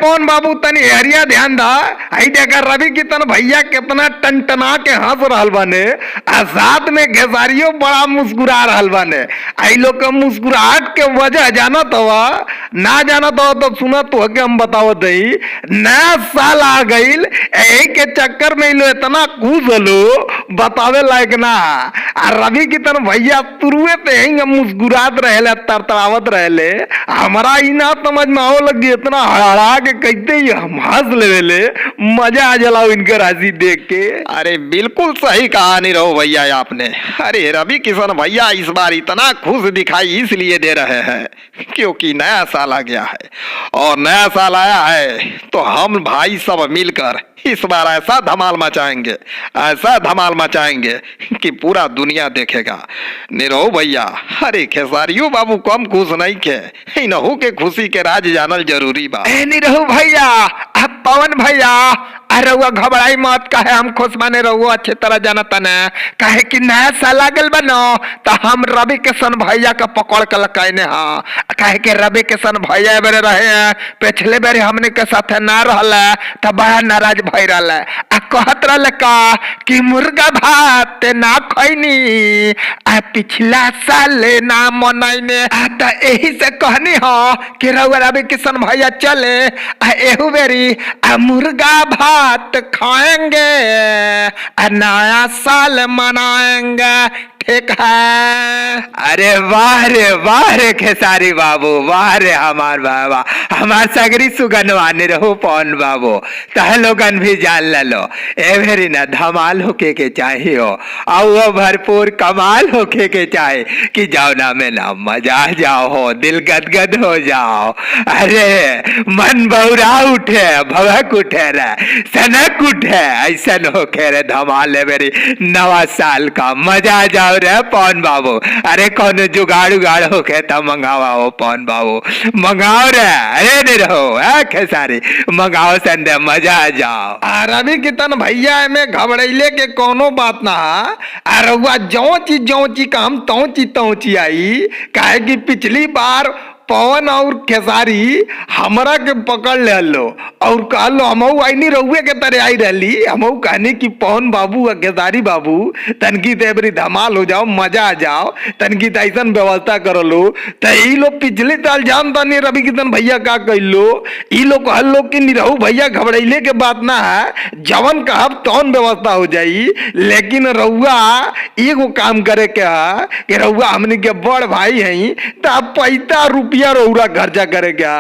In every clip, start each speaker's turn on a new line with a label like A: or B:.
A: पवन बाबू तनी हरिया ध्यान दा। आई देखा रवि कितन भैया कितना टनटना के हंस रहल बने आ साथ में खेसारियो बड़ा मुस्कुरा रहल बने। आई लोग के मुस्कुराहट के वजह जानत हवा ना जानत हो तो सुनत हो के हम बतावत हई। नया साल आ गईल यही के चक्कर में लो इतना खुश हलो बतावे लायक ना। आ रवि कितन भैया शुरुए पे ही मुस्कुरात रहे तरतरावत रहे। हमारा ही ना समझ में आओ लगी इतना हड़ा के कहते ही हम हंस ले मजा आ जलाओ इनके राशि देख के।
B: अरे बिल्कुल सही कहा निरहु भैया आपने। अरे रवि किशन भैया इस बार इतना खुश दिखाई इसलिए दे रहे हैं क्योंकि नया साल आ गया है और नया साल आया है तो हम भाई सब मिलकर इस बार ऐसा धमाल मचाएंगे कि पूरा दुनिया देखेगा। निरहु भैया अरे खेसारियो बाबू कम खुश नहीं के इनहू के खुशी के राज जानल जरूरी बा।
A: निरहु भैया अब पवन भैया अरे वो घबराई मत कहे हम खुश बने रहो अच्छे तरह जानता न कहे कि नया साल आ गल बनो तो हम रवि किशन भैया का पकड़ कर कहने हाँ कहे कि रवि किशन भैया बेरे रहे हैं पिछले बेरे हमने के साथ ना रहला तो बड़ा नाराज भई रहला आ कहत रहला का कि मुर्गा भात ना खैनी आ पिछला साल ना मनैने तो यही से कहनी हो कि रवि किशन भैया चले आ एहू बेरी आ मुर्गा भात खाएंगे नया साल मनाएंगे ठीक है।
C: अरे वाह रे खेसारी बाबू वाह रे हमार बाबा हमार सगरी सुगनवाने रहो पवन बाबू तह लोगन भी जान लो ए भेरी ना धमाल होके के चाहिए हो और वो भरपूर कमाल होके के चाहे कि जाओ ना में ना मजा जाओ हो दिल गदगद हो जाओ। अरे मन बौरा उठे भवक उठे रे सनक उठे ऐसा होके रे धमाल मेरी नवा साल का मजा जाओ रे पवन बाबू। अरे कौन जुगाड़ उगाड़ होके तब मंगावा हो पवन बाबू मंगाओ रे अरे नहीं रहो खेसारी मंगाओ संडे मजा आ जाओ।
A: रवि कितन भैया में घबराइले के कोनो बात ना अरुआ जो चीज का हम तो ची आई काहे कि पिछली बार पवन और खेसारी हमरा के पकड़ ले लो और कह लो हमहू आई रहुए के तरह आई रही हमहू कहनी कि पवन बाबू और खेसारी बाबू तनकी तेबरी धमाल हो जाओ मजा आ जाओ तनकी ऐसा व्यवस्था कर लो तो ई लोग पिछले साल जानता नहीं रवि किशन भैया का कह लो ई लोग कह लो कि निरहु भैया घबराइले के बात ना है जवन कहब तौन व्यवस्था हो जाई। लेकिन रहुआ एगो काम करे के है कि रहुआ हमने के बड़ भाई है तब पैसा रुपया रौरा खर्चा करेगा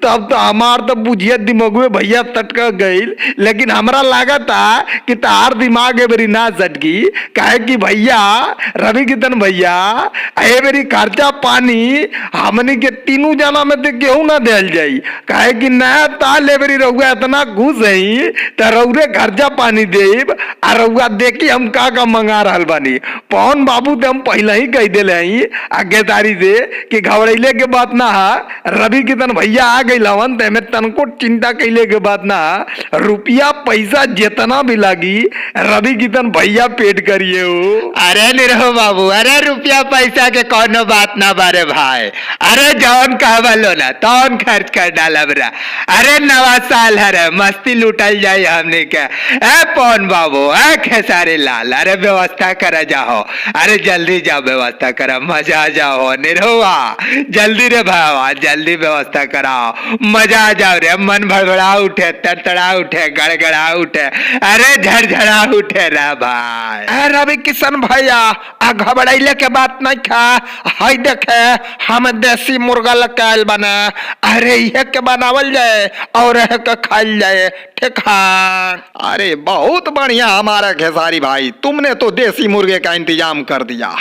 A: तब तो हमार तो बुझिए दिमाग में भैया तटक गईल। लेकिन हमरा लागता कि तार दिमाग ए बेरी ना सटकी काहे कि भैया रवि किशन भैया ए बेरी खर्चा पानी हमनी के तीनों जना में तो केहू ना देल जाई काहे कि नया ताल ए बेरी रहुआ इतना घुस है तो रौरे खर्चा पानी देब आ रहुआ देखी हम का मंगा रहल बानी। पवन बाबू तो हम पहले ही कह दिले हई आगे तारी से कि घबराइले के बात ना रवि किशन भैया आ गई लवन ते में तनको चिंता कैले के बात ना रुपया पैसा जितना भी लागी रवि किशन भैया पेड करिए हो।
C: अरे निरहु बाबू अरे रुपया पैसा के कोनो बात ना बारे भाई अरे जौन कहबलो ना तौन खर्च कर डालब रा। अरे नवा साल है मस्ती लुटल जाए हमने के ए पवन बाबू ए खेसारी लाल अरे व्यवस्था करा जाओ अरे जल्दी जाओ व्यवस्था करा मजा आ जाओ निरहुआ जल्दी रे भावा जल्दी व्यवस्था कराओ मजा आ जाओ रे मन भड़बड़ा उठे तड़तड़ा उठे गड़गड़ा उठे अरे झरझरा उठे रे भाई।
A: रवि किशन भैया आ घबराइले के बात नहीं खा हई देखे हम देसी मुर्गा लकायल बना अरे ये के बनावल जाए और के खाइल जाए ठीक है।
B: अरे बहुत बढ़िया हमारा खेसारी भाई तुमने तो देसी मुर्गे का इंतजाम कर दिया।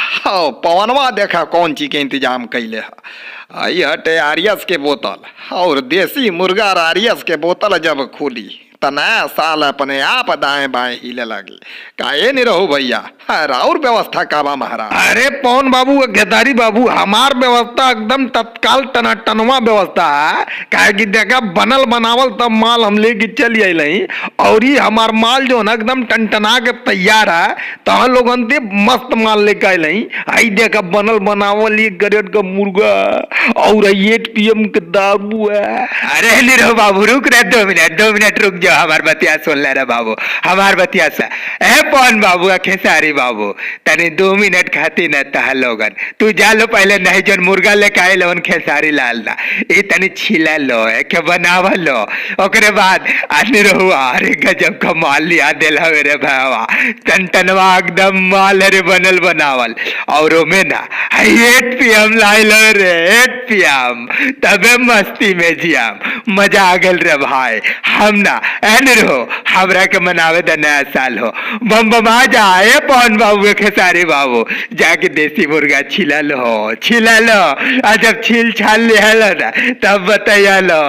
B: पवनवा देखा कौन चीज के इंतजाम कैले है आई हटे आरियस के बोतल और देसी मुर्गा आरियस के बोतल जब खुली त नया साल अपने आप दाएं बाएं हिले लगे। काहे नहीं रहो भैया, और व्यवस्था का बा महाराज।
A: अरे पवन बाबू खेसारी बाबू, हमार व्यवस्था एकदम तत्काल टनाटनवा व्यवस्था है। काहे कि देखा बनल बनावल तब माल हम लेके चली अइलही, और ही हमार माल जो है ना एकदम टनटना के तैयार है। तहाँ लोगन ते मस्त माल लेके अइलही। आई देखा बनल बनावल 1 ग्रेड का मुर्गा और 8 PM के दारू है।
C: अरे नहीं रहो बाबू, रुक रहे 2 मिनट रुक जाओ, हमार बतिया सुन ले रे बाबू, हमार बतिया से। ए पवन बाबू खेसारी बाबू, तनी 2 मिनट खाती न तह लोगन, तू जा लो पहले नहीं जन मुर्गा लेके आए लोगन खेसारी लाल ना, ये तनी छिला लो के बनावा लो, ओकरे बाद आने रहो। अरे गजब का माल लिया देला मेरे भावा, टनटनवा एकदम माल रे बनल बनावल, और ओमे ना 8 PM लाइलो रे, 8 PM, तबे मस्ती में जियाम, मजा आ गल रे भाई। हम ना एन रहो, हमरा के मनावे द नया साल हो, बम बम आ जाए पवन बाबू खेसारी बाबू, जाके देसी मुर्गा छिला लो, आ जब छील छाल ले ना तब बताइया लो।